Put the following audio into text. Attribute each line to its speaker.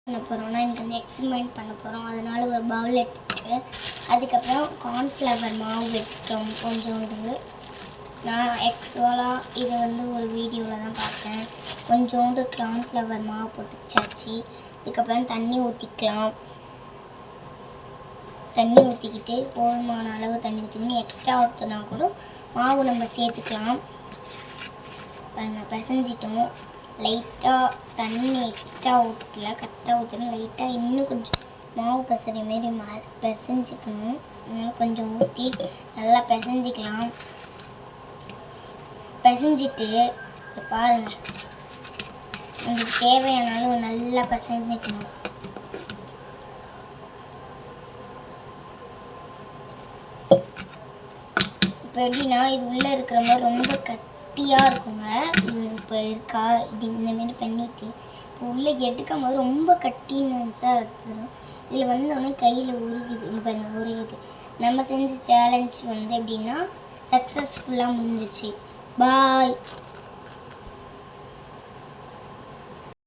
Speaker 1: பண்ண போகிறோம்னா எனக்கு வந்து எக்ஸ்பெரிமெண்ட் பண்ண போகிறோம். அதனால் ஒரு பவுல் எடுத்துட்டு அதுக்கப்புறம் கார்ன்ஃப்ளவர் மாவு எடுத்துக்கிறோம் கொஞ்சோண்டு. நான் ஆக்சுவலாக இதை வந்து ஒரு வீடியோவில் தான் பார்த்தேன். கொஞ்சோண்டு கார்ன்ஃப்ளவர் மாவு போட்டுச்சாச்சு. அதுக்கப்புறம் தண்ணி ஊற்றிக்கலாம். தண்ணி ஊற்றிக்கிட்டு போதுமான அளவு தண்ணி ஊற்றிக்கணும். எக்ஸ்ட்ரா ஊற்றினா கூட மாவு நம்ம சேர்த்துக்கலாம். பாருங்கள், பிசைஞ்சிட்டோம். லைட்டாக தண்ணி எக்ஸ்ட்ரா ஊற்றல, கரெக்டாக ஊற்றணும். லைட்டாக இன்னும் கொஞ்சம் மாவு பிசைற மாரி பிசைஞ்சிக்கணும். அதனால் கொஞ்சம் ஊற்றி நல்லா பிசைஞ்சிக்கலாம். பிசைஞ்சிட்டு பாருங்கள், உங்களுக்கு தேவையான அளவு நல்லா பிசைஞ்சிக்கணும். இப்போ எப்படின்னா இது உள்ளே இருக்கிற மாதிரி ரொம்ப கட்டியாக இருக்குங்க. இது இப்போ இருக்கா இது இந்தமாரி பண்ணிவிட்டு இப்போ உள்ளே எடுக்கும் போது ரொம்ப கட்டின்னு நினச்சா எடுத்துடும். இதில் வந்தோடனே கையில் உருகுது. இங்கே பாருங்கள், உருகுது. நம்ம செஞ்ச சேலஞ்ச் வந்து எப்படின்னா சக்ஸஸ்ஃபுல்லாக முடிஞ்சிச்சு. பாய்.